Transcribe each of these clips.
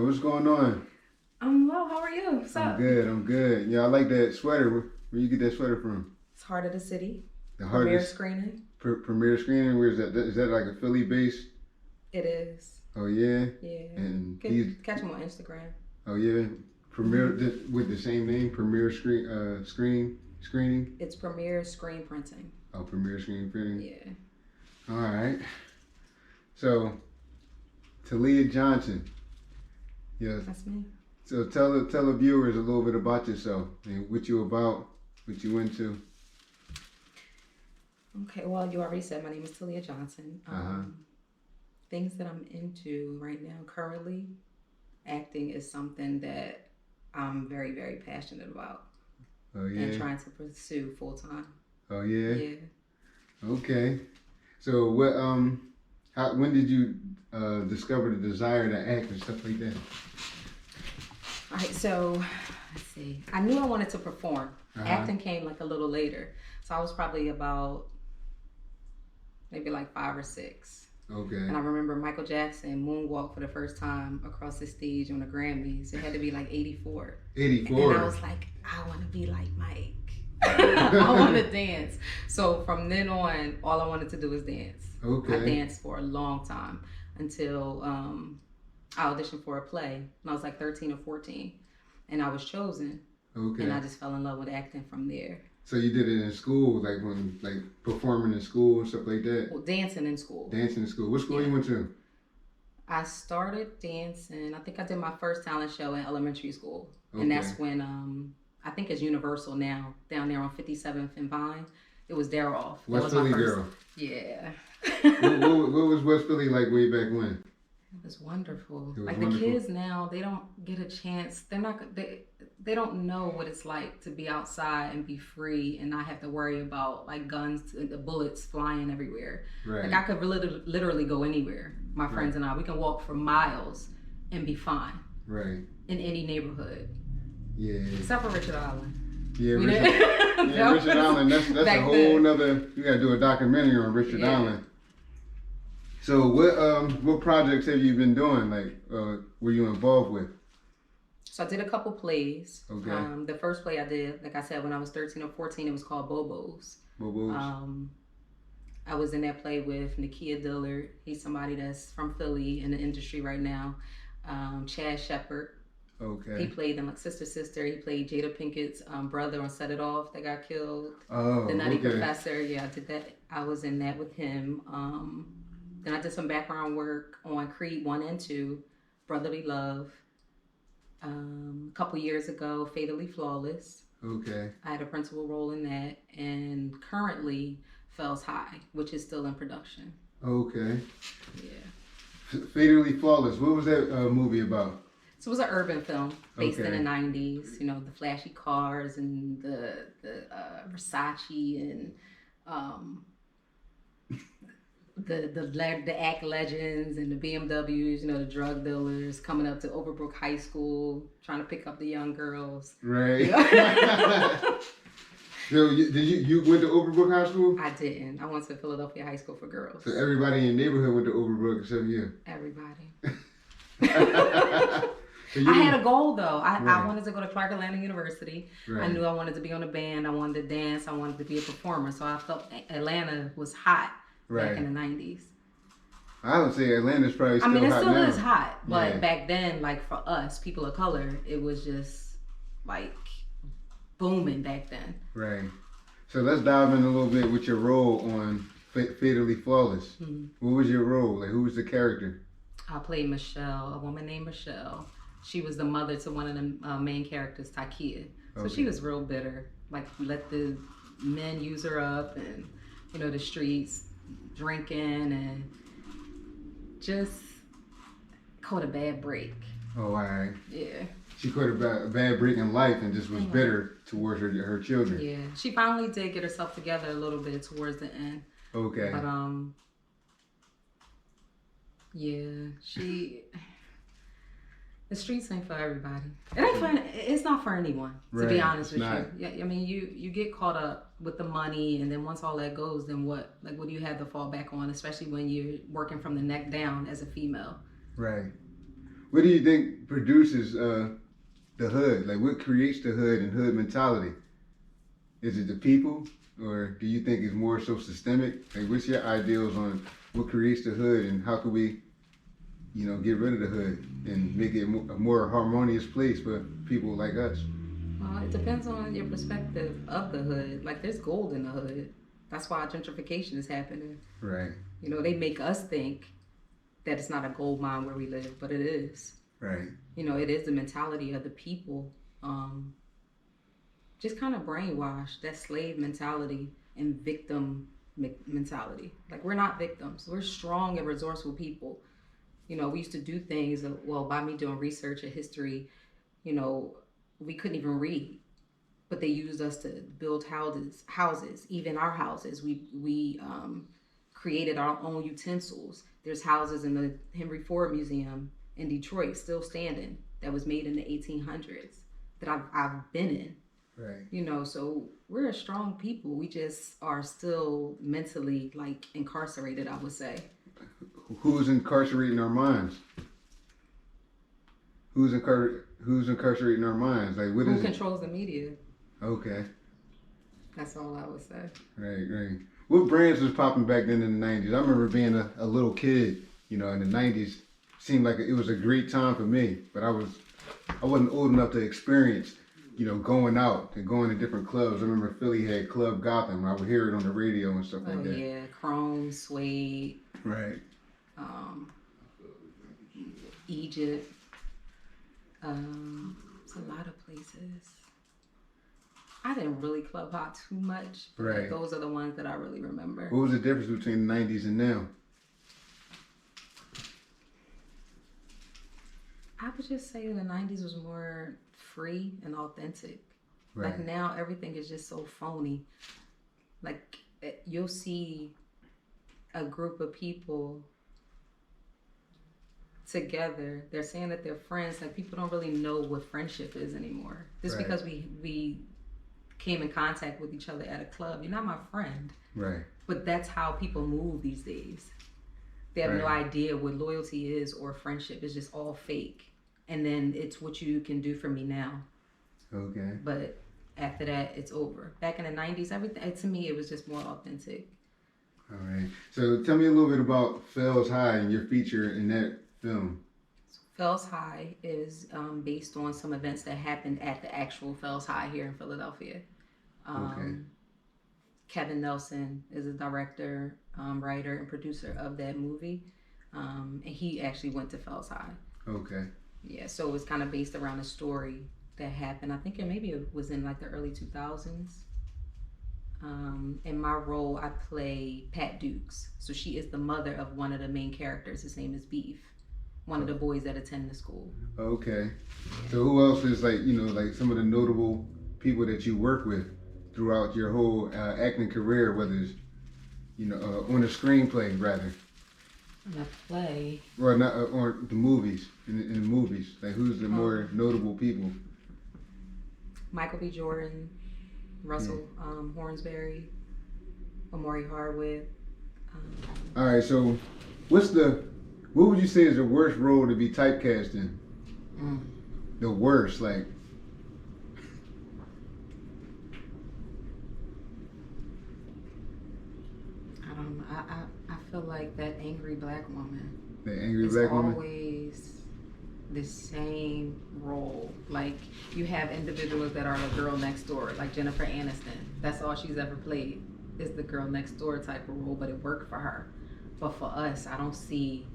doing? What's going on? I'm well. How are you? What's I'm up? good. I'm good. Yeah, I like that sweater. Where you get that sweater from? It's Heart of the City. The Premiere hardest screening. premiere screening. Where is that? Is that like a Philly base? It is. Oh yeah. Yeah. And Catch him on Instagram. Oh yeah. Premiere with the same name. Premiere screening. It's Premiere Screen Printing. Oh, premiere screen printing. Yeah. All right. So, Taliah Johnson. Yeah. That's me. So tell the viewers a little bit about yourself and what you about, what you into. Okay. Well, you already said my name is Taliah Johnson. Things that I'm into right now, currently, acting is something that I'm very, very passionate about. Oh yeah. And trying to pursue full time. Oh yeah. Yeah. Okay. So what? When did you discover the desire to act and stuff like that? All right, so let's see. I knew I wanted to perform. Acting came like a little later. So I was probably about maybe like 5 or 6. Okay. And I remember Michael Jackson moonwalk for the first time across the stage on the Grammys. It had to be like 84. 84. And I was like, I want to be like Mike. I want to dance. So from then on, all I wanted to do was dance. Okay. I danced for a long time until I auditioned for a play when I was like 13 or 14, and I was chosen. Okay. And I just fell in love with acting from there. So you did it in school, like performing in school and stuff like that? Well, dancing in school. Dancing in school. What school you went to? I started dancing. I think I did my first talent show in elementary school. Okay. And that's when, I think it's Universal now, down there on 57th and Vine. It was Daroff. West Philly girl. Yeah. what was West Philly like way back when? It was wonderful. It was like wonderful. The kids now, they don't get a chance. They don't know what it's like to be outside and be free and not have to worry about like guns and the bullets flying everywhere. Right. Like I could literally go anywhere. My friends and I, we can walk for miles and be fine. Right. In any neighborhood. Yeah. Except for Richard Island. Yeah, Richard Island. That's a whole nother. You got to do a documentary on Richard Island. So what projects have you been doing? Like, were you involved with? So I did a couple plays. Okay. The first play I did, like I said, when I was 13 or 14, it was called Bobos. Bobos. I was in that play with Nakia Dillard. He's somebody that's from Philly in the industry right now. Chad Shepard. Okay. He played them like Sister. He played Jada Pinkett's brother on Set It Off that got killed. Oh, The Nutty Professor. Yeah, I did that. I was in that with him. Then I did some background work on Creed 1 and 2, Brotherly Love. A couple years ago, Fatally Flawless. Okay. I had a principal role in that. And currently, Fels High, which is still in production. Okay. Yeah. Fatally Flawless. What was that movie about? So it was an urban film based in the 90s. You know, the flashy cars and the Versace and the act legends and the BMWs, you know, the drug dealers coming up to Overbrook High School, trying to pick up the young girls. Right. So you went to Overbrook High School? I didn't. I went to Philadelphia High School for girls. So everybody in the neighborhood went to Overbrook except you? Everybody. So I had a goal though. I wanted to go to Clark Atlanta University. Right. I knew I wanted to be on a band. I wanted to dance. I wanted to be a performer. So I felt Atlanta was hot back in the 90s. I would say Atlanta's probably still hot now. I mean, it still is hot. But back then, like for us, people of color, it was just like booming back then. Right. So let's dive in a little bit with your role on Fatally Flawless. Mm-hmm. What was your role? Like, who was the character? I played Michelle, a woman named Michelle. She was the mother to one of the main characters, Takia. So she was real bitter. Like, let the men use her up and, you know, the streets, drinking and just caught a bad break. Oh, all right. Yeah. She caught a bad break in life and just was bitter towards her children. Yeah. She finally did get herself together a little bit towards the end. Okay. But, yeah, the streets ain't for everybody. It ain't for, it's not for anyone, to be honest with you. Yeah, I mean, you get caught up with the money, and then once all that goes, then what? Like, what do you have to fall back on, especially when you're working from the neck down as a female? Right. What do you think produces the hood? Like, what creates the hood and hood mentality? Is it the people, or do you think it's more so systemic? Like, what's your ideals on what creates the hood, and how can we, get rid of the hood and make it a more harmonious place for people like us? Well, it depends on your perspective of the hood. Like, there's gold in the hood. That's why gentrification is happening. Right. They make us think that it's not a gold mine where we live, but it is. Right. It is the mentality of the people. Just kind of brainwashed, that slave mentality and victim mentality. Like, we're not victims. We're strong and resourceful people. We used to do things, by me doing research and history, we couldn't even read, but they used us to build houses, even our houses. We created our own utensils. There's houses in the Henry Ford Museum in Detroit still standing that was made in the 1800s that I've been in. Right. So we're a strong people. We just are still mentally incarcerated, I would say. Who's incarcerating our minds? Who's incarcerating our minds? Like, what is Who controls the media? Okay. That's all I would say. Right. What brands was popping back then in the 90s? I remember being a little kid, in the 90s. Seemed like it was a great time for me, but I wasn't old enough to experience, going out and going to different clubs. I remember Philly had Club Gotham. I would hear it on the radio and stuff like that. Oh yeah, Chrome, Suede. Right. Egypt. It's a lot of places. I didn't really club hop too much, but right. Those are the ones that I really remember. What was the difference between the 90s and now? I would just say the 90s was more free and authentic. Right. Like, now everything is just so phony. Like, you'll see a group of people together. They're saying that they're friends. Like, people don't really know what friendship is anymore. Just right. because we came in contact with each other at a club, you're not my friend. Right. But that's how people move these days. They have right. no idea what loyalty is or friendship. It's just all fake. And then it's what you can do for me now. Okay. But after that, it's over. Back in the 90s, everything, to me, it was just more authentic. All right. So tell me a little bit about Fels High and your feature in that film. Fels High is based on some events that happened at the actual Fels High here in Philadelphia. Okay. Kevin Nelson is a director, writer, and producer of that movie. And he actually went to Fels High. Okay. Yeah, so it was kind of based around a story that happened. I think it was in the early 2000s. In my role, I play Pat Dukes. So she is the mother of one of the main characters. His name is Beef, one of the boys that attend the school. Okay. Yeah. So who else is some of the notable people that you work with throughout your whole acting career, whether it's on the screenplay rather? In a play. Or not, or the movies. In the movies, like who's the more notable people? Michael B. Jordan, Russell Hornsberry, Omari Hardwick. All right, so what would you say is the worst role to be typecast in? The worst, like. I don't know. I feel like that angry black woman. The angry black woman? It's always the same role. Like, you have individuals that are the girl next door, like Jennifer Aniston. That's all she's ever played, is the girl next door type of role, but it worked for her. But for us, I don't see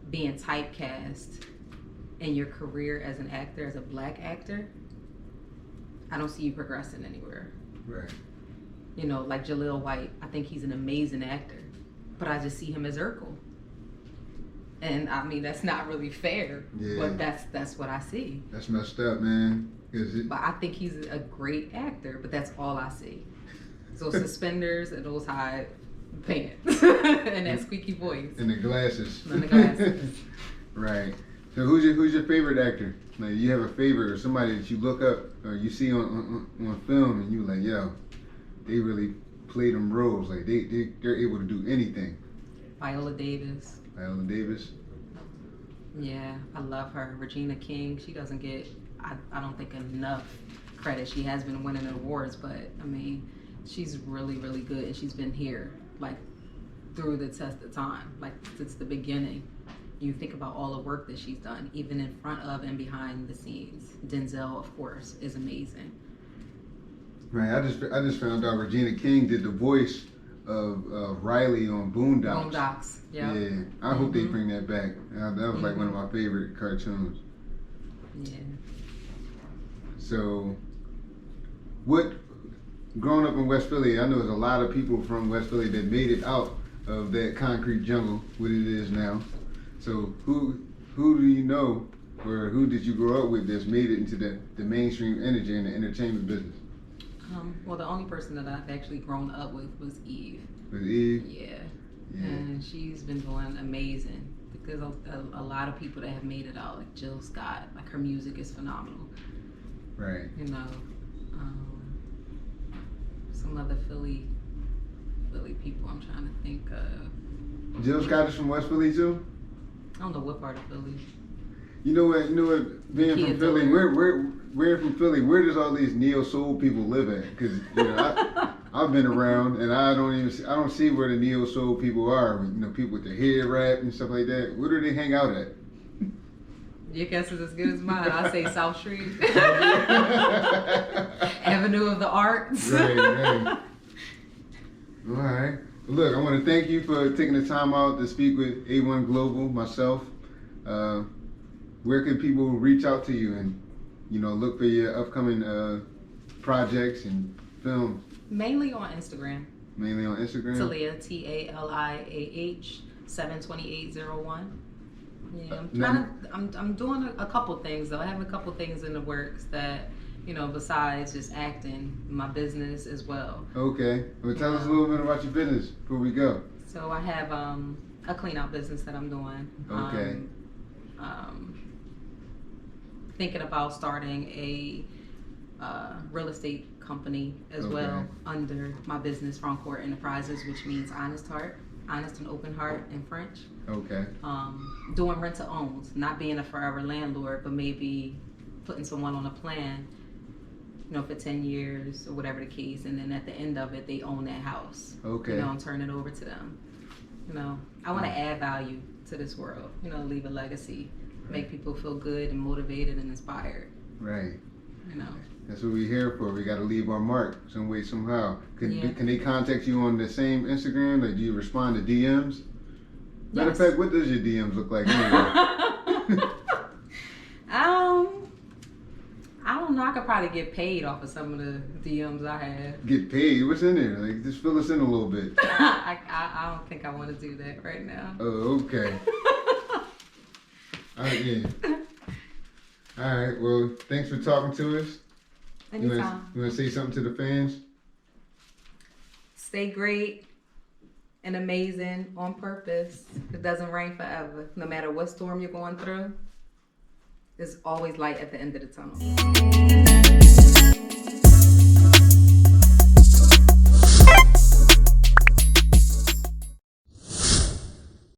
being typecast in your career as an actor, as a black actor. I don't see you progressing anywhere. Right. Like Jaleel White, I think he's an amazing actor, but I just see him as Urkel. And I mean, that's not really fair, but that's what I see. That's messed up, man. But I think he's a great actor, but that's all I see. So suspenders and those high pants and that squeaky voice. And the glasses. And the glasses. Right. So who's your favorite actor? Like, you have a favorite or somebody that you look up or you see on film and you like, yo, they really play them roles. Like they're able to do anything. Viola Davis. Viola Davis. Yeah, I love her. Regina King, she doesn't get, I don't think, enough credit. She has been winning awards, but I mean, she's really, really good. And she's been here, like, through the test of time, like, since the beginning. You think about all the work that she's done, even in front of and behind the scenes. Denzel, of course, is amazing. Right, I just found out Regina King did the voice of Riley on Boondocks. Boondocks, yeah. Yeah, I hope they bring that back. That was like one of my favorite cartoons. Yeah. So, growing up in West Philly, I know there's a lot of people from West Philly that made it out of that concrete jungle, what it is now. So, who do you know, or who did you grow up with that's made it into the mainstream energy and the entertainment business? Well, the only person that I've actually grown up with was Eve. With Eve? Yeah. And she's been doing amazing. There's a lot of people that have made it out, like Jill Scott. Like, her music is phenomenal. Right. You know, some other Philly people I'm trying to think of. Jill Scott is from West Philly too? I don't know what part of Philly. You know what? Being from Philly, we're from Philly. Where does all these neo soul people live at? Because I've been around and I don't see where the neo soul people are. You know, people with their hair wrapped and stuff like that. Where do they hang out at? Your guess is as good as mine. I say South Street, Avenue of the Arts. Right. All right. Look, I want to thank you for taking the time out to speak with A1 Global, myself. Where can people reach out to you and, look for your upcoming projects and films? Mainly on Instagram. Mainly on Instagram? Taliah, Taliah 72801. Yeah, I'm doing a couple things though. I have a couple things in the works that, besides just acting, my business as well. Okay. Well, tell us a little bit about your business before we go. So I have a clean out business that I'm doing. Okay. Thinking about starting a real estate company as well under my business, Frontcourt Enterprises, which means honest and open heart in French. Okay. Doing rent to owns, not being a forever landlord, but maybe putting someone on a plan, for 10 years or whatever the case, and then at the end of it, they own that house. Okay. And turn it over to them. I want to add value to this world, leave a legacy, make people feel good and motivated and inspired. Right. That's what we're here for. We got to leave our mark some way, somehow. Can they contact you on the same Instagram? Like, do you respond to DMs? Matter of fact, what does your DMs look like anyway? I don't know. I could probably get paid off of some of the DMs I have. Get paid? What's in there? Like, just fill us in a little bit. I don't think I want to do that right now. Oh, okay. All right, yeah. All right, well, thanks for talking to us. Anytime. You want to say something to the fans? Stay great and amazing on purpose. It doesn't rain forever. No matter what storm you're going through, there's always light at the end of the tunnel.